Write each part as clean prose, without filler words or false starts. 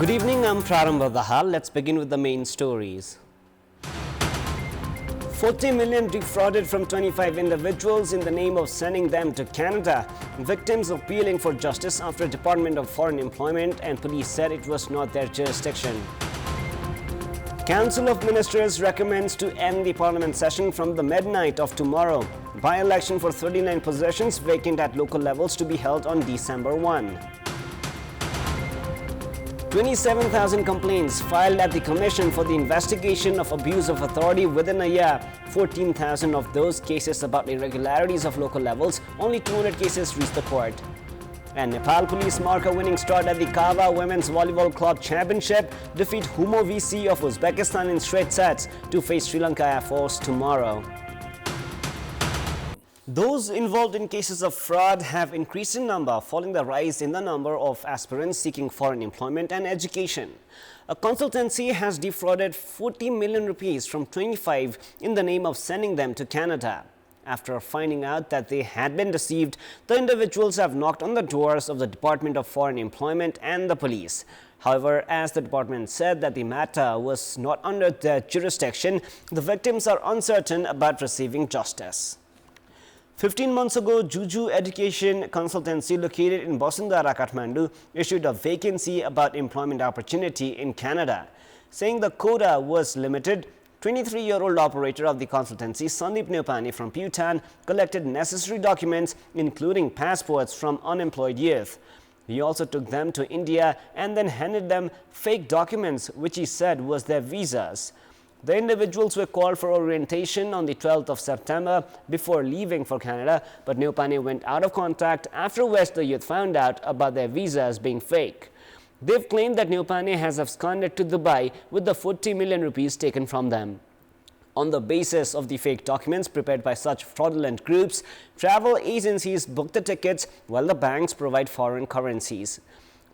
Good evening, I'm Prarambha Dahal. Let's begin with the main stories. 40 million defrauded from 25 individuals in the name of sending them to Canada. Victims appealing for justice after Department of Foreign Employment and police said it was not their jurisdiction. Council of Ministers recommends to end the parliament session from the midnight of tomorrow. By-election for 39 positions vacant at local levels to be held on December 1. 27,000 complaints filed at the Commission for the Investigation of Abuse of Authority within a year. 14,000 of those cases about irregularities of local levels, only 200 cases reached the court. And Nepal police mark a winning start at the Kava Women's Volleyball Club Championship, defeat Humo VC of Uzbekistan in straight sets to face Sri Lanka Air Force tomorrow. Those involved in cases of fraud have increased in number following the rise in the number of aspirants seeking foreign employment and education. A consultancy has defrauded 40 million rupees from 25 in the name of sending them to Canada. After finding out that they had been deceived, the individuals have knocked on the doors of the Department of Foreign Employment and the police. However, as the department said that the matter was not under their jurisdiction, the victims are uncertain about receiving justice. 15 months ago, Juju Education Consultancy located in Basundhara, Kathmandu, issued a vacancy about employment opportunity in Canada. Saying the quota was limited, 23-year-old operator of the consultancy, Sandeep Neupani from Bhutan, collected necessary documents including passports from unemployed youth. He also took them to India and then handed them fake documents which he said was their visas. The individuals were called for orientation on the 12th of September before leaving for Canada, but Neupani went out of contact, after which the youth found out about their visas being fake. They've claimed that Neupani has absconded to Dubai with the 40 million rupees taken from them. On the basis of the fake documents prepared by such fraudulent groups, travel agencies book the tickets while the banks provide foreign currencies.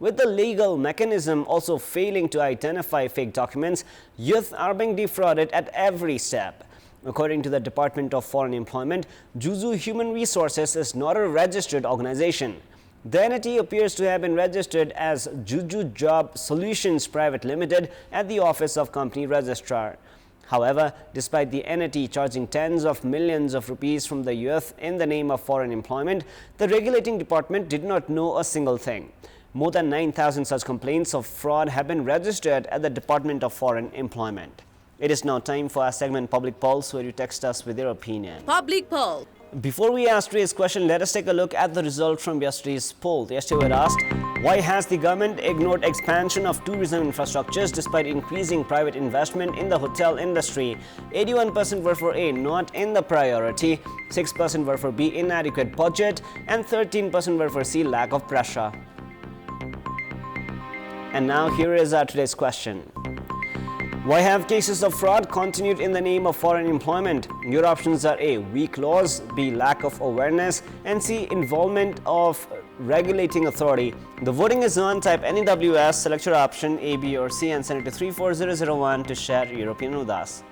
With the legal mechanism also failing to identify fake documents, youth are being defrauded at every step. According to the Department of Foreign Employment, Juju Human Resources is not a registered organization. The entity appears to have been registered as Juju Job Solutions Private Limited at the Office of Company Registrar. However, despite the entity charging tens of millions of rupees from the youth in the name of foreign employment, the regulating department did not know a single thing. More than 9,000 such complaints of fraud have been registered at the Department of Foreign Employment. It is now time for our segment Public Pulse, where you text us with your opinion. Public Pulse. Before we ask today's question, let us take a look at the result from yesterday's poll. Yesterday we were asked, why has the government ignored expansion of tourism infrastructures despite increasing private investment in the hotel industry? 81% were for A, not in the priority, 6% were for B, inadequate budget, and 13% were for C, lack of pressure. And now here is our today's question. Why have cases of fraud continued in the name of foreign employment? Your options are A, weak laws, B, lack of awareness, and C, involvement of regulating authority. The voting is on. Type NEWS, select your option A, B or C and send it to 34001 to share your opinion with us.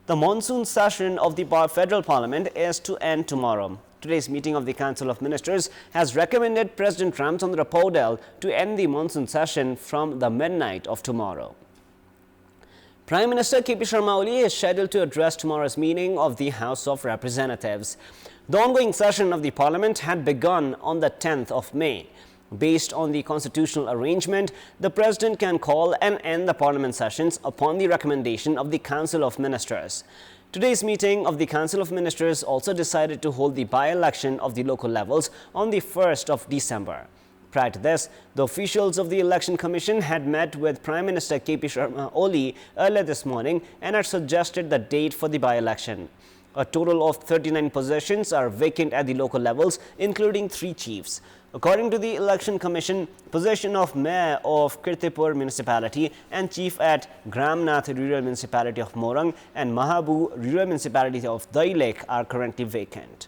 The monsoon session of the Federal Parliament is to end tomorrow. Today's meeting of the Council of Ministers has recommended President Ramchandra Paudel to end the monsoon session from the midnight of tomorrow. Prime Minister KP Sharma Oli is scheduled to address tomorrow's meeting of the House of Representatives. The ongoing session of the Parliament had begun on the 10th of May. Based on the constitutional arrangement, the President can call and end the Parliament sessions upon the recommendation of the Council of Ministers. Today's meeting of the Council of Ministers also decided to hold the by-election of the local levels on the 1st of December. Prior to this, the officials of the Election Commission had met with Prime Minister KP Sharma Oli earlier this morning and had suggested the date for the by-election. A total of 39 positions are vacant at the local levels, including 3 chiefs. According to the Election Commission, position of Mayor of Kantipur Municipality and Chief at Gramnath Rural Municipality of Morang and Mahabu Rural Municipality of Dailek are currently vacant.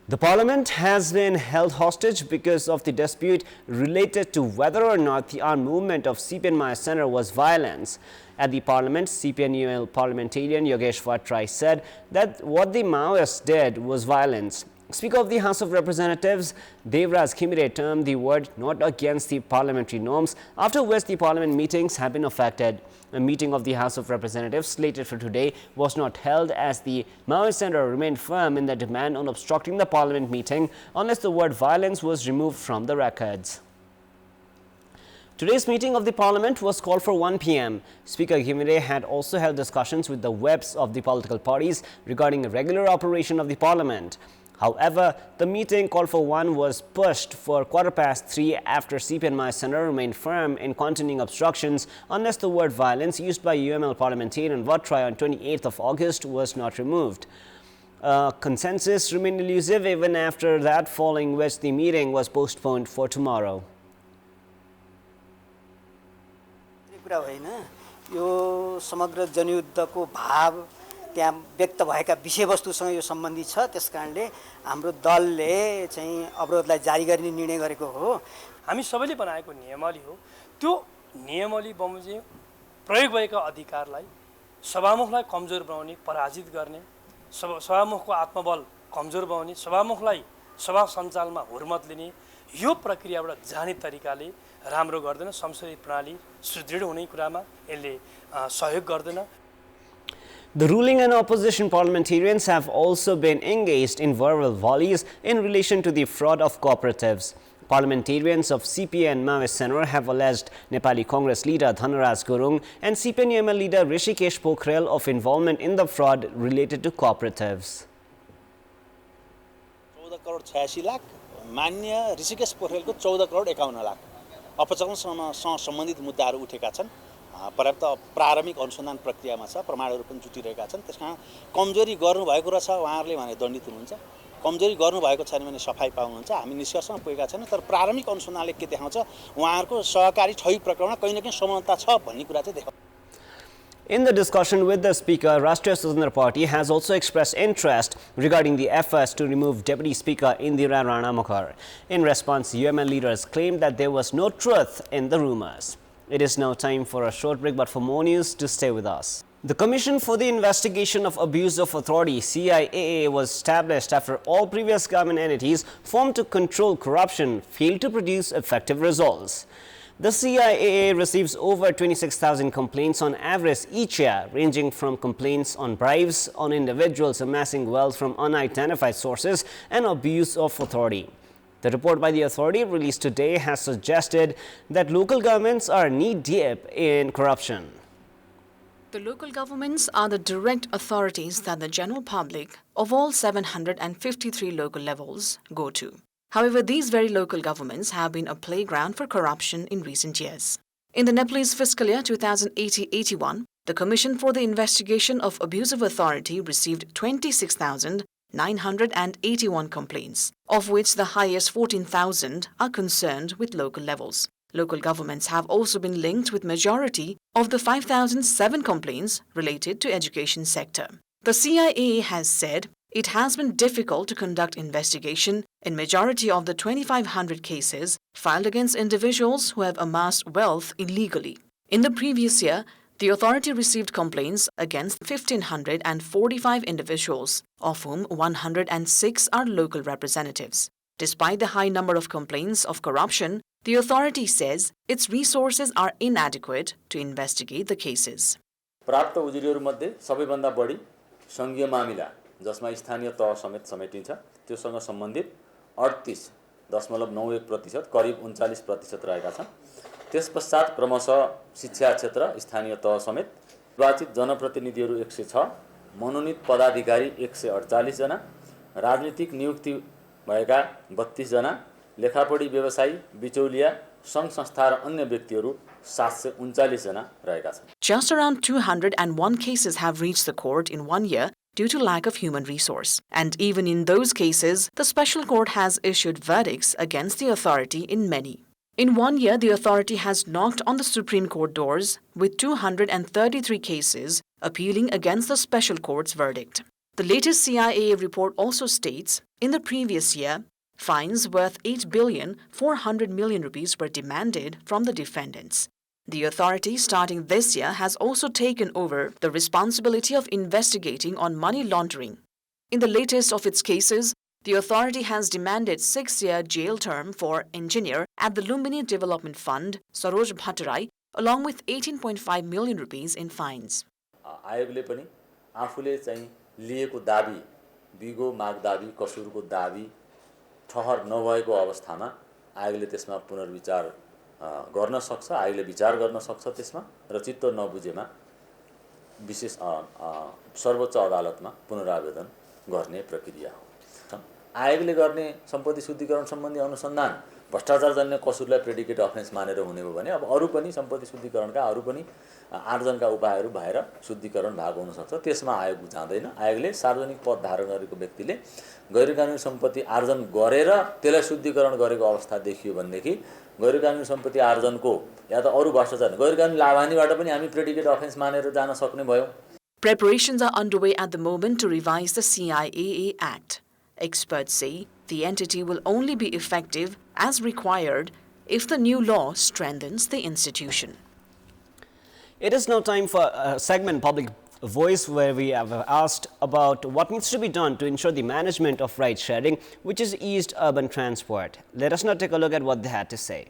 The Parliament has been held hostage because of the dispute related to whether or not the armed movement of CPN Maya Center was violence. At the Parliament, CPN-UL parliamentarian Yogesh Vatrai said that what the Maoists did was violence. Speaker of the House of Representatives, Devraj Khimire termed the word not against the parliamentary norms, after which the parliament meetings have been affected. A meeting of the House of Representatives slated for today was not held as the Maoist Center remained firm in their demand on obstructing the parliament meeting unless the word violence was removed from the records. Today's meeting of the parliament was called for 1 p.m. Speaker Khimire had also held discussions with the whips of the political parties regarding the regular operation of the parliament. However, the meeting called for 1 was pushed for 3:15 after CPN Center remained firm in containing obstructions unless the word violence used by UML parliamentarian Vatrai on 28th of August was not removed. Consensus remained elusive even after that, following which the meeting was postponed for tomorrow. यो समग्र जनयुद्धको भाव त्यहाँ व्यक्त भएका विषयवस्तुसँग यो सम्बन्धित छ। त्यसकारणले हाम्रो दलले चाहिँ अवरोधलाई जारी गर्ने निर्णय गरेको हो। हामी सबैले बनाएको नियमावली हो। त्यो नियमावली बमोजिम प्रयोग भएका अधिकारलाई सभामुखलाई कमजोर बनाउने, पराजित गर्ने, सभामुखको आत्मबल कमजोर बनाउने, सभामुखलाई सभा सञ्चालनमा हुर्मत लिने यो प्रक्रियाबाट जाने तरिकाले राम्रो गर्दैन। संसदीय प्रणाली सुदृढ हुने कुरामा यसले सहयोग गर्दैन। The ruling and opposition parliamentarians have also been engaged in verbal volleys in relation to the fraud of cooperatives. Parliamentarians of CPN Maoist Center have alleged Nepali Congress leader Dhanaraj Gurung and CPN UML leader Rishikesh Pokhrel of involvement in the fraud related to cooperatives. 14 crore 86 lakh, मान्य ऋषिकेश पोखरेलको 14 करोड 51 लाख अपचलनसँग सम्बन्धित मुद्दाहरू उठेका छन्। पर्याप्त प्रारम्भिक अनुसन्धान प्रक्रियामा छ, प्रमाणहरू पनि जुटिरहेका छन्। त्यसकारण कमजोरी गर्नुभएको रहेछ उहाँहरूले भने दण्डित हुनुहुन्छ, कमजोरी गर्नुभएको छैन भने सफाई पाउनुहुन्छ। हामी निष्कर्षमा पुगेका छैनौँ, तर प्रारम्भिक अनुसन्धानले के देखाउँछ, उहाँहरूको सहकारी ठगी प्रकरणमा कहीँ न कहीँ समानता छ भन्ने कुरा चाहिँ देखाउँछ। In the discussion with the Speaker, Rashtriya Swatantra Party has also expressed interest regarding the efforts to remove Deputy Speaker Indira Rana Mukhar. In response, UML leaders claimed that there was no truth in the rumours. It is now time for a short break, but for more news, to stay with us. The Commission for the Investigation of Abuse of Authority (CIAA) was established after all previous government entities formed to control corruption failed to produce effective results. The CIAA receives over 26,000 complaints on average each year, ranging from complaints on bribes, on individuals amassing wealth from unidentified sources, and abuse of authority. The report by the authority released today has suggested that local governments are knee-deep in corruption. The local governments are the direct authorities that the general public of all 753 local levels go to. However, these very local governments have been a playground for corruption in recent years. In the Nepalese fiscal year 2080-81, the Commission for the Investigation of Abuse of Authority received 26,981 complaints, of which the highest 14,000 are concerned with local levels. Local governments have also been linked with majority of the 5,007 complaints related to education sector. The CIA has said it has been difficult to conduct investigation in majority of the 2,500 cases filed against individuals who have amassed wealth illegally. In the previous year, the authority received complaints against 1,545 individuals, of whom 106 are local representatives. Despite the high number of complaints of corruption, the authority says its resources are inadequate to investigate the cases. प्राप्त उजुरीहरूमध्ये सबैभन्दा बढी संघीय मामिला जसमा स्थानीय तह समेत समेटिन्छ त्योसँग सम्बन्धित 38.91% करिब 39% रहेका छन्। त्यसपश्चात क्रमशः शिक्षा क्षेत्र स्थानीय तह समेत निर्वाचित जनप्रतिनिधिहरू 106, मनोनीत पदाधिकारी 148 जना, राजनीतिक नियुक्ति भएका 32 जना, लेखापढी व्यवसायी, बिचौलिया, संघ संस्था र अन्य व्यक्तिहरू 739 जना रहेका छन्। Just around 201 cases have reached the court in 1 year due to lack of human resource. And even in those cases, the special court has issued verdicts against the authority in many. In 1 year, the authority has knocked on the Supreme Court doors with 233 cases appealing against the special court's verdict. The latest CIA report also states, in the previous year, fines worth 8,400 million rupees were demanded from the defendants. The authority starting this year has also taken over the responsibility of investigating on money laundering. In the latest of its cases, The authority has demanded 6-year jail term for engineer at the Lumbini Development Fund, Saroj Bhattarai, along with 18.5 million rupees in fines. आयोगले पनि आफूले चाहिँ लिएको दाबी बिगो मागदाबी कसुरको दाबी ठहर नभएको अवस्थामा आयोगले त्यसमा पुनर्विचार गर्न सक्छ आयोगले विचार गर्न सक्छ त्यसमा र चित्त नबुझेमा विशेष सर्वोच्च अदालतमा पुनरावेदन गर्ने प्रक्रिया हो आयोगले गर्ने सम्पत्ति शुद्धिकरण सम्बन्धी अनुसन्धान भ्रष्टाचारजन्य कसुरलाई प्रेडिकेट अफेन्स मानेर हुने हो भने अब अरू पनि सम्पत्ति शुद्धिकरणका अरू पनि आर्जनका उपायहरू भएर शुद्धिकरण भएको हुन सक्छ त्यसमा आयोग जाँदैन आयोगले सार्वजनिक पद धारण गरेको व्यक्तिले गैरकानुनी सम्पत्ति आर्जन गरेर त्यसलाई शुद्धिकरण गरेको अवस्था देखियो भनेदेखि गैरकानुनी सम्पत्ति आर्जनको या त अरू भ्रष्टाचार गैरकानुनी लाभान्वीबाट पनि हामी प्रेडिकेट अफेन्स मानेर जान सक्ने भयौं Preparations are underway at the moment to revise the CIAA Act. Experts say the entity will only be effective as required if the new law strengthens the institution. It is now time for a segment Public Voice where we have asked about what needs to be done to ensure the management of ride sharing, which is eased urban transport. Let us now take a look at what they had to say.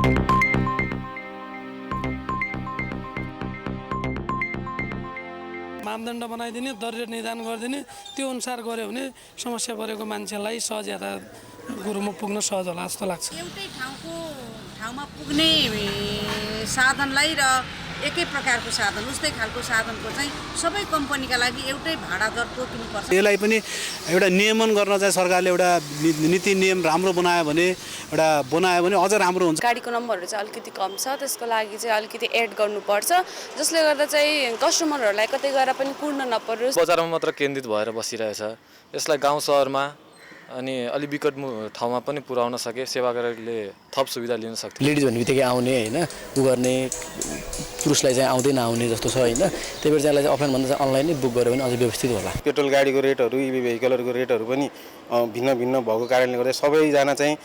मापदण्ड बनाइदिने दर rate निर्धारण गरिदिने त्यो अनुसार गर्यो भने समस्या परेको मान्छेलाई सहज यातायातमा पुग्न सहज होला जस्तो लाग्छ एउटै ठाउँमा पुग्ने साधनलाई र एकै प्रकारको साधन उस्तै खालको साधनको चाहिँ सबै कम्पनीका लागि एउटै भाडा दर तोक्नुपर्छ यसलाई पनि एउटा नियमन गर्न चाहिँ सरकारले एउटा नीति नियम राम्रो बनायो भने अझ राम्रो हुन्छ गाडीको नम्बरहरू चाहिँ अलिकति कम छ त्यसको लागि चाहिँ अलिकति एड गर्नुपर्छ जसले गर्दा चाहिँ कस्टमरहरूलाई कतै गएर पनि कुर्न नपरोस् बजारमा मात्र केन्द्रित भएर बसिरहेछ यसलाई गाउँ शहरमा अनि अलि विकट ठाउँमा पनि पुर्याउन सके सेवाग्राहीले थप सुविधा लिन सक्छ लेडिज भन्ने बित्तिकै आउने हैन उ गर्ने पुरुषलाई चाहिँ आउँदै नआउने जस्तो छ हैन त्यही भएर चाहिँ अफलाइन भन्दा चाहिँ अनलाइन नै बुक गर्यो भने अझै व्यवस्थित होला पेट्रोल गाडीको रेटहरू इभी भेहिकलहरूको रेटहरू पनि भिन्न भिन्न भएको कारणले गर्दा सबैजना चाहिँ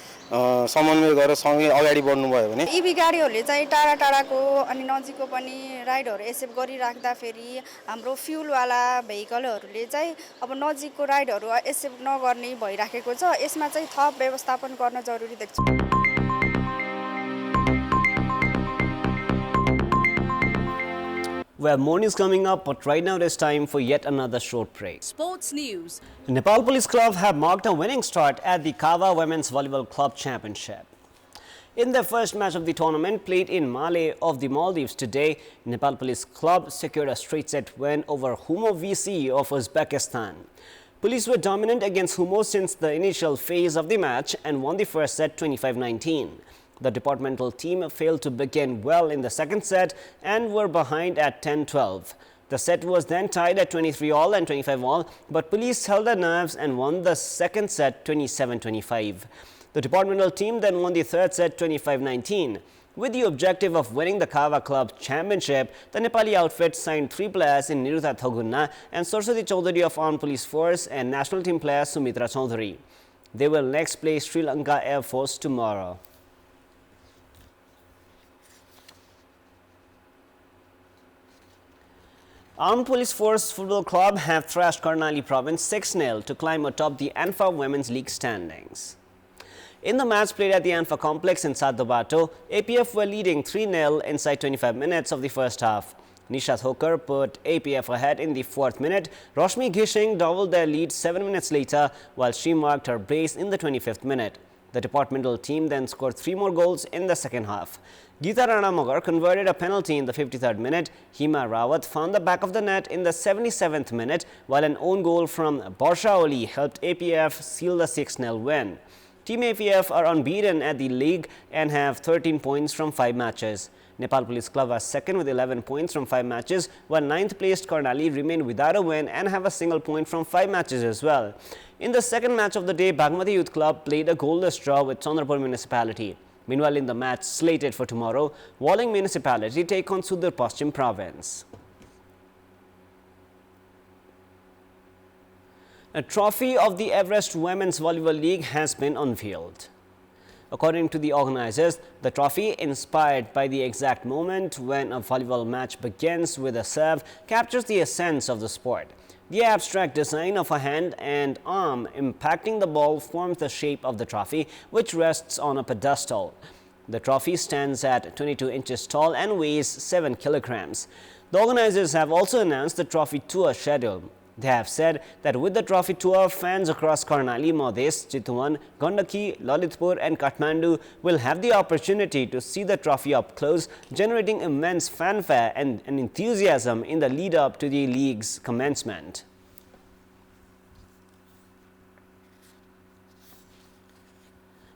समन्वय गरेर सँगै अगाडि बढ्नु भयो भने इभी गाडीहरूले चाहिँ टाढा टाढाको अनि नजिकको पनि राइडहरू एक्सेप्ट गरिराख्दा फेरि हाम्रो फ्युलवाला भेहिकलहरूले चाहिँ अब नजिकको राइडहरू एक्सेप्ट नगर्ने भइराखेको छ यसमा चाहिँ थप व्यवस्थापन गर्न जरुरी देख्छु Well, more news coming up, but right now it is time for yet another short break. Sports news. Nepal Police Club have marked a winning start at the Kawa Women's Volleyball Club Championship. In their first match of the tournament, played in Malé of the Maldives today, Nepal Police Club secured a straight-set win over Humo VC of Uzbekistan. Police were dominant against Humo since the initial phase of the match and won the first set 25-19. The departmental team failed to begin well in the second set and were behind at 10-12. The set was then tied at 23-all and 25-all, but police held their nerves and won the second set 27-25. The departmental team then won the third set 25-19. With the objective of winning the Kawa Club Championship, the Nepali outfit signed 3 players in Niruta Thogunna and Saraswati Chaudhary of Armed Police Force and national team player Sumitra Chaudhary. They will next play Sri Lanka Air Force tomorrow. Armed Police Force Football Club have thrashed Karnali Province 6-0 to climb atop the ANFA Women's League standings. In the match played at the ANFA complex in Saddobato, APF were leading 3-0 inside 25 minutes of the first half. Nisha Thokar put APF ahead in the 4th minute. Roshmi Gishing doubled their lead 7 minutes later, while she marked her brace in the 25th minute. The departmental team then scored 3 more goals in the second half. Geeta Rana Mogar converted a penalty in the 53rd minute. Hima Rawat found the back of the net in the 77th minute, while an own goal from Barsha Oli helped APF seal the 6-0 win. Team APF are unbeaten at the league and have 13 points from 5 matches. Nepal Police Club are second with 11 points from 5 matches, while 9th placed Karnali remain without a win and have a single point from 5 matches as well. In the second match of the day, Bagmati Youth Club played a goalless draw with Chandrapur Municipality. Meanwhile, in the match slated for tomorrow, Walling Municipality take on Sudur Paschim Province. A trophy of the Everest Women's Volleyball League has been unveiled. According to the organizers, the trophy, inspired by the exact moment when a volleyball match begins with a serve, captures the essence of the sport. The abstract design of a hand and arm impacting the ball forms the shape of the trophy, which rests on a pedestal. The trophy stands at 22 inches tall and weighs 7 kilograms. The organizers have also announced the trophy tour schedule. They have said that with the trophy tour, fans across Karnali, Madhes, Chitwan, Gandaki, Lalitpur and Kathmandu will have the opportunity to see the trophy up close, generating immense fanfare and enthusiasm in the lead up to the league's commencement.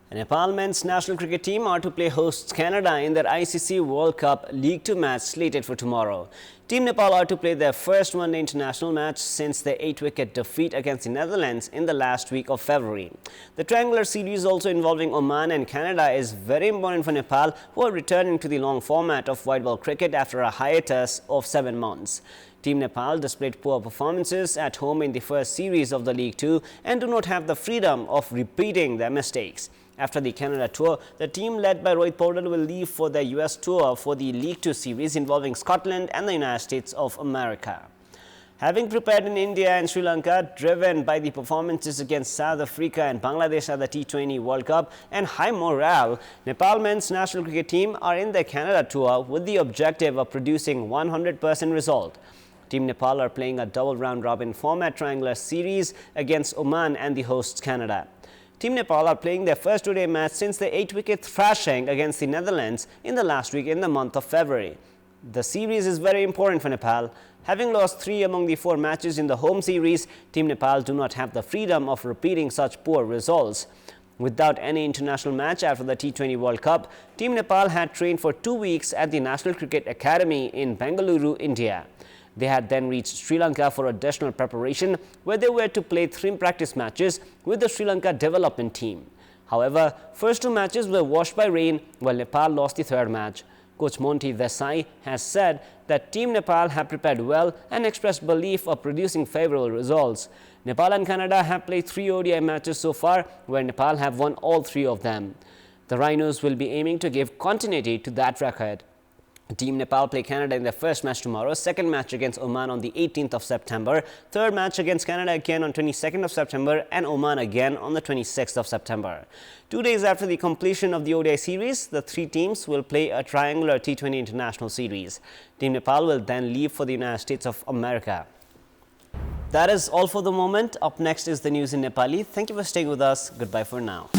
The Nepal men's national cricket team are to play hosts Canada in their ICC World Cup League 2 match slated for tomorrow. Team Nepal are to play their first one-day international match since their 8-wicket defeat against the Netherlands in the last week of February. The triangular series also involving Oman and Canada is very important for Nepal, who are returning to the long format of white ball cricket after a hiatus of 7 months. Team Nepal displayed poor performances at home in the first series of the League 2 and do not have the freedom of repeating their mistakes. After the Canada tour, the team led by Rohit Paudel will leave for the US tour for the League 2 series involving Scotland and the United States of America. Having prepared in India and Sri Lanka, driven by the performances against South Africa and Bangladesh at the T20 World Cup and high morale, Nepal men's national cricket team are in their Canada tour with the objective of producing 100% result. Team Nepal are playing a double round-robin format triangular series against Oman and the hosts Canada. Team Nepal are playing their first two-day match since the 8-wicket thrashing against the Netherlands in the last week in the month of February. The series is very important for Nepal. Having lost 3 among the 4 matches in the home series, Team Nepal do not have the freedom of repeating such poor results. Without any international match after the T20 World Cup, Team Nepal had trained for 2 weeks at the National Cricket Academy in Bengaluru, India. They had then reached Sri Lanka for additional preparation, where they were to play 3 practice matches with the Sri Lanka development team. However, first 2 matches were washed by rain, while Nepal lost the 3rd match. Coach Monty Desai has said that Team Nepal have prepared well and expressed belief of producing favourable results. Nepal and Canada have played 3 ODI matches so far, where Nepal have won all 3 of them. The Rhinos will be aiming to give continuity to that record. Team Nepal play Canada in their first match tomorrow, second match against Oman on the 18th of September, third match against Canada again on 22nd of September and Oman again on the 26th of September. 2 days after the completion of the ODI series, the 3 teams will play a triangular T20 international series. Team Nepal will then leave for the United States of America. That is all for the moment. Up next is the news in Nepali. Thank you for staying with us. Goodbye for now.